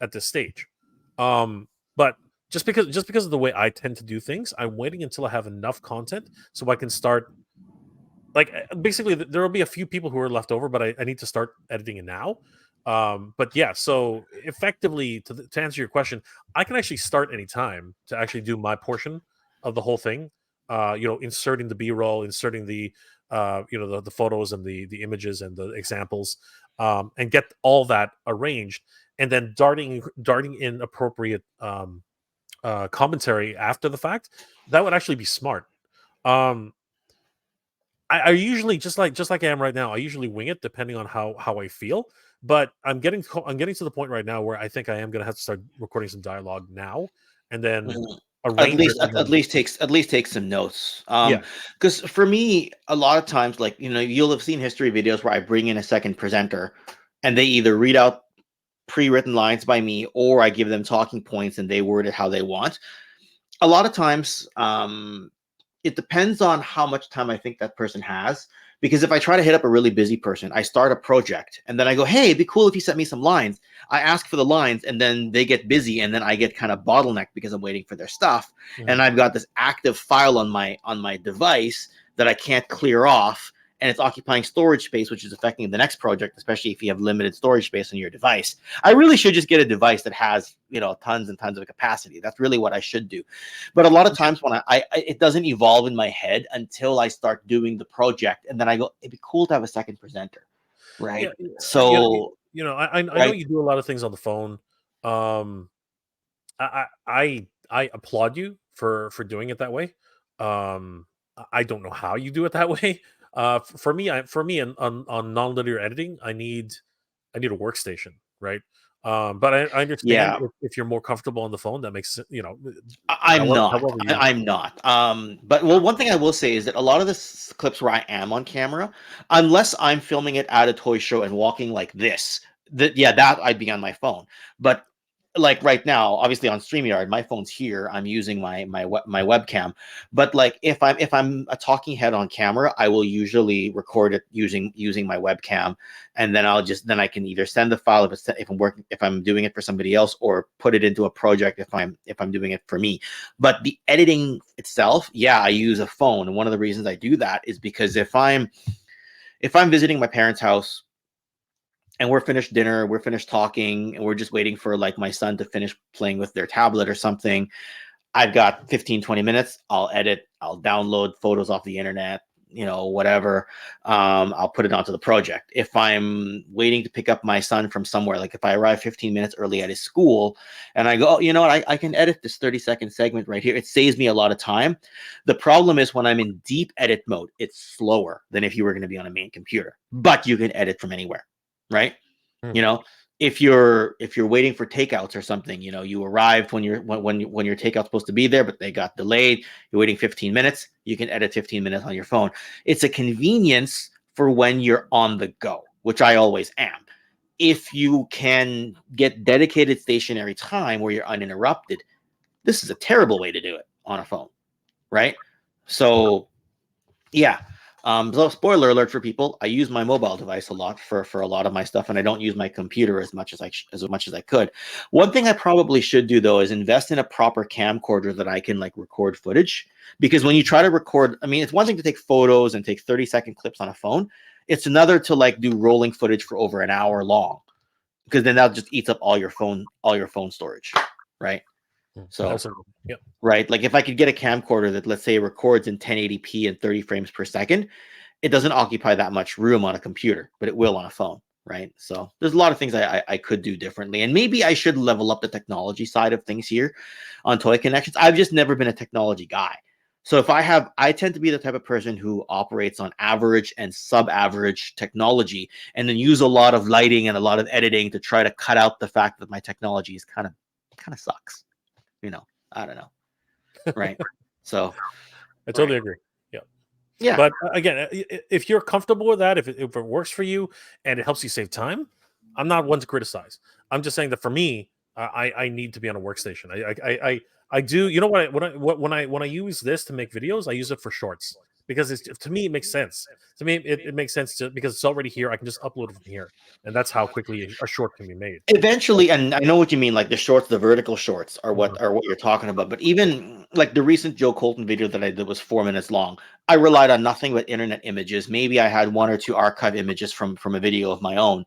at this stage. But just because of the way I tend to do things, I'm waiting until I have enough content so I can start. Like basically, there will be a few people who are left over, but I need to start editing it now. But yeah, so effectively, to answer your question, I can actually start anytime to actually do my portion of the whole thing. Inserting the B-roll, inserting the the photos and the images and the examples, and get all that arranged, and then darting in appropriate commentary after the fact. That would actually be smart. I usually just like I am right now. I usually wing it depending on how I feel. But I'm getting to the point right now where I think I am going to have to start recording some dialogue now, and then at least take some notes. Because for me, a lot of times, like you'll have seen history videos where I bring in a second presenter, and they either read out pre-written lines by me, or I give them talking points and they word it how they want. A lot of times, it depends on how much time I think that person has, Because if I try to hit up a really busy person, I start a project and then I go, hey, it'd be cool if you sent me some lines. I ask for the lines and then they get busy and then I get kind of bottlenecked because I'm waiting for their stuff. And I've got this active file on my device that I can't clear off, and it's occupying storage space, which is affecting the next project, especially if you have limited storage space on your device. I really should just get a device that has, tons and tons of capacity. That's really what I should do. But a lot of times when I it doesn't evolve in my head until I start doing the project, and then I go, it'd be cool to have a second presenter, right? Yeah, so I know you do a lot of things on the phone. I applaud you for doing it that way. I don't know how you do it that way. For me, on nonlinear editing, I need a workstation, right? But I understand if you're more comfortable on the phone, that makes I'm not. however you I'm not. But one thing I will say is that a lot of the clips where I am on camera, unless I'm filming it at a toy show and walking like this, that I'd be on my phone. But like right now, obviously on StreamYard, my phone's here. I'm using my webcam. But like if I'm a talking head on camera, I will usually record it using my webcam, and then I can either send the file if I'm doing it for somebody else, or put it into a project if I'm doing it for me. But the editing itself, I use a phone, and one of the reasons I do that is because if I'm visiting my parents' house and we're finished dinner, we're finished talking, and we're just waiting for like my son to finish playing with their tablet or something, I've got 15-20 minutes. I'll edit, I'll download photos off the internet, whatever. I'll put it onto the project. If I'm waiting to pick up my son from somewhere, like if I arrive 15 minutes early at his school and I go, oh, you know what, I can edit this 30-second segment right here. It saves me a lot of time. The problem is when I'm in deep edit mode, it's slower than if you were going to be on a main computer, but you can edit from anywhere. Right. If you're waiting for takeouts or something, you arrived when your takeout's supposed to be there, but they got delayed. You're waiting 15 minutes. You can edit 15 minutes on your phone. It's a convenience for when you're on the go, which I always am. If you can get dedicated stationary time where you're uninterrupted, this is a terrible way to do it on a phone. Right. So, yeah. So spoiler alert for people, I use my mobile device a lot for a lot of my stuff, and I don't use my computer as much as I could. One thing I probably should do though is invest in a proper camcorder that I can like record footage, because when you try to record, I mean, it's one thing to take photos and take 30-second clips on a phone. It's another to like do rolling footage for over an hour long, because then that just eats up all your phone storage, right? So, right, like if I could get a camcorder that, let's say, records in 1080p and 30 frames per second, it doesn't occupy that much room on a computer, but it will on a phone, right? So there's a lot of things I could do differently, and maybe I should level up the technology side of things here on Toy Connections. I've just never been a technology guy. So I tend to be the type of person who operates on average and sub-average technology, and then use a lot of lighting and a lot of editing to try to cut out the fact that my technology is kind of sucks. I don't know. Right. So I totally agree. Yeah. But again, if you're comfortable with that, if it works for you and it helps you save time, I'm not one to criticize. I'm just saying that for me, I need to be on a workstation. I do. You know what? When I use this to make videos, I use it for shorts, because to me it makes sense. To me, it makes sense because it's already here. I can just upload it from here, and that's how quickly a short can be made. Eventually, and I know what you mean. Like the shorts, the vertical shorts are what you're talking about. But even like the recent Joe Colton video that I did was 4 minutes long. I relied on nothing but internet images. Maybe I had one or two archive images from a video of my own.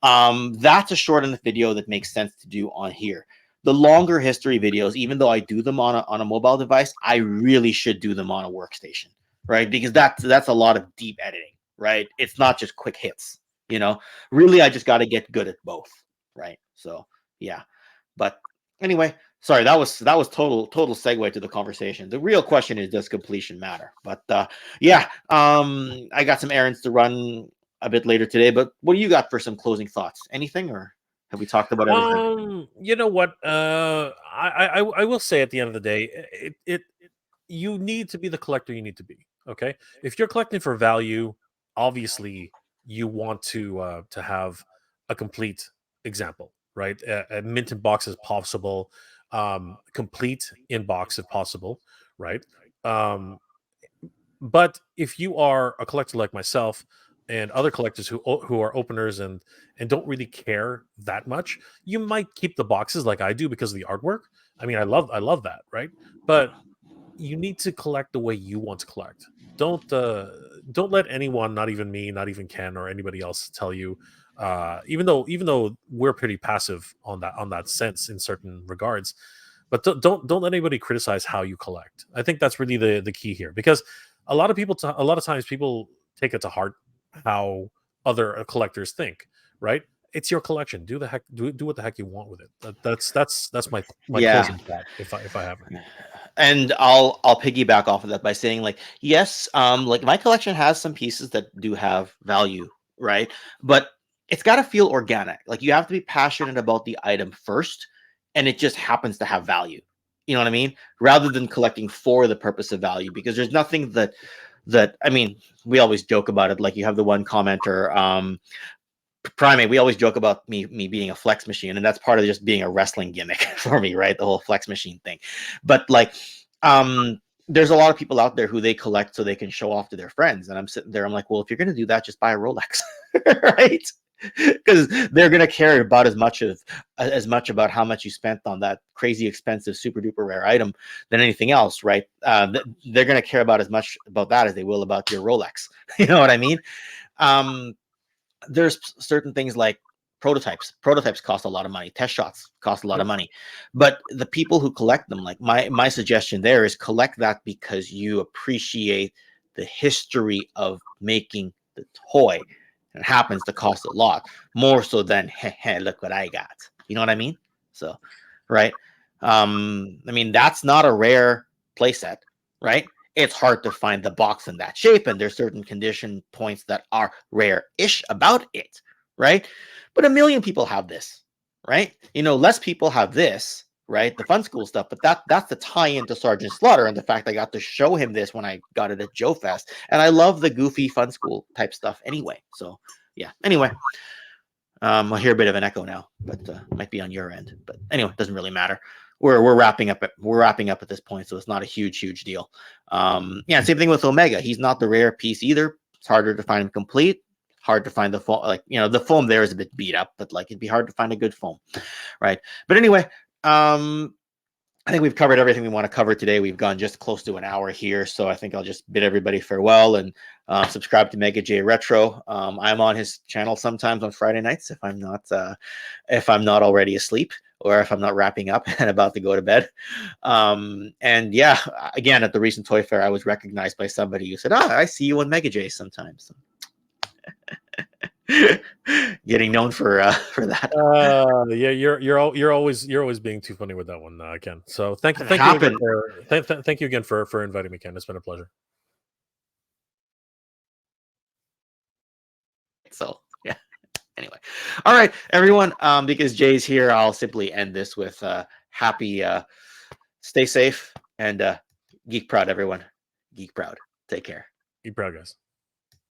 That's a short enough video that makes sense to do on here. The longer history videos, even though I do them on a mobile device, I really should do them on a workstation, right? Because that's a lot of deep editing, right? It's not just quick hits, Really, I just got to get good at both, right? So yeah, but anyway, sorry, that was total segue to the conversation. The real question is, does completion matter? But I got some errands to run a bit later today, but what do you got for some closing thoughts? Anything, or have we talked about everything? You know what? I will say at the end of the day, you need to be the collector you need to be. Okay, if you're collecting for value, obviously you want to have a complete example, right? A mint in box as possible, complete in box if possible, right? But if you are a collector like myself and other collectors who are openers and don't really care that much, you might keep the boxes like I do because of the artwork. I mean, I love that, right? But you need to collect the way you want to collect. Don't let anyone, not even me, not even Ken or anybody else, tell you. Even though we're pretty passive on that sense in certain regards, but don't let anybody criticize how you collect. I think that's really the key here, because a lot of times people take it to heart how other collectors think, right? It's your collection. Do what the heck you want with it. That's my Yeah. closing thought, if I have it. And I'll piggyback off of that by saying, like, yes, like my collection has some pieces that do have value, right? But it's got to feel organic. Like, you have to be passionate about the item first, and it just happens to have value. You know what I mean? Rather than collecting for the purpose of value, because there's nothing that I mean, we always joke about it. Like, you have the one commenter, Primate, we always joke about me being a flex machine, and that's part of just being a wrestling gimmick for me, right? The whole flex machine thing. But like, there's a lot of people out there who they collect so they can show off to their friends, and I'm sitting there, I'm like, well, if you're gonna do that, just buy a Rolex, right? Because they're gonna care about as much about how much you spent on that crazy expensive super duper rare item than anything else, right? They're gonna care about as much about that as they will about your Rolex. You know what I mean? There's certain things like prototypes cost a lot of money, test shots cost a lot of money, but the people who collect them, like, my suggestion there is collect that because you appreciate the history of making the toy. It happens to cost a lot more so than, hey, look what I got, you know what I mean? So, right. I mean, that's not a rare playset, right? It's hard to find the box in that shape, and there's certain condition points that are rare-ish about it, right? But a million people have this, right? You know, less people have this, right? The fun school stuff, but that's the tie-in to Sergeant Slaughter, and the fact I got to show him this when I got it at Joe Fest, and I love the goofy fun school type stuff anyway. So yeah. Anyway, I hear a bit of an echo now, but might be on your end. But anyway, it doesn't really matter. We're wrapping up at this point, so it's not a huge deal. Yeah, same thing with Omega. He's not the rare piece either. It's harder to find him complete. Hard to find the foam. Like, you know, the foam there is a bit beat up, but like, it'd be hard to find a good foam, right? But anyway, I think we've covered everything we want to cover today. We've gone just close to an hour here, so I think I'll just bid everybody farewell and subscribe to Mega J Retro. I'm on his channel sometimes on Friday nights if I'm not already asleep, or if I'm not wrapping up and about to go to bed. And yeah, again, at the recent Toy Fair, I was recognized by somebody who said, I see you on Mega J sometimes. Getting known for that. Yeah, you're always being too funny with that one, Ken. So thank you again for inviting me, Ken. It's been a pleasure. So yeah. Anyway, all right, everyone. Because Jay's here, I'll simply end this with happy. Stay safe and geek proud, everyone. Geek proud. Take care. Geek proud, guys.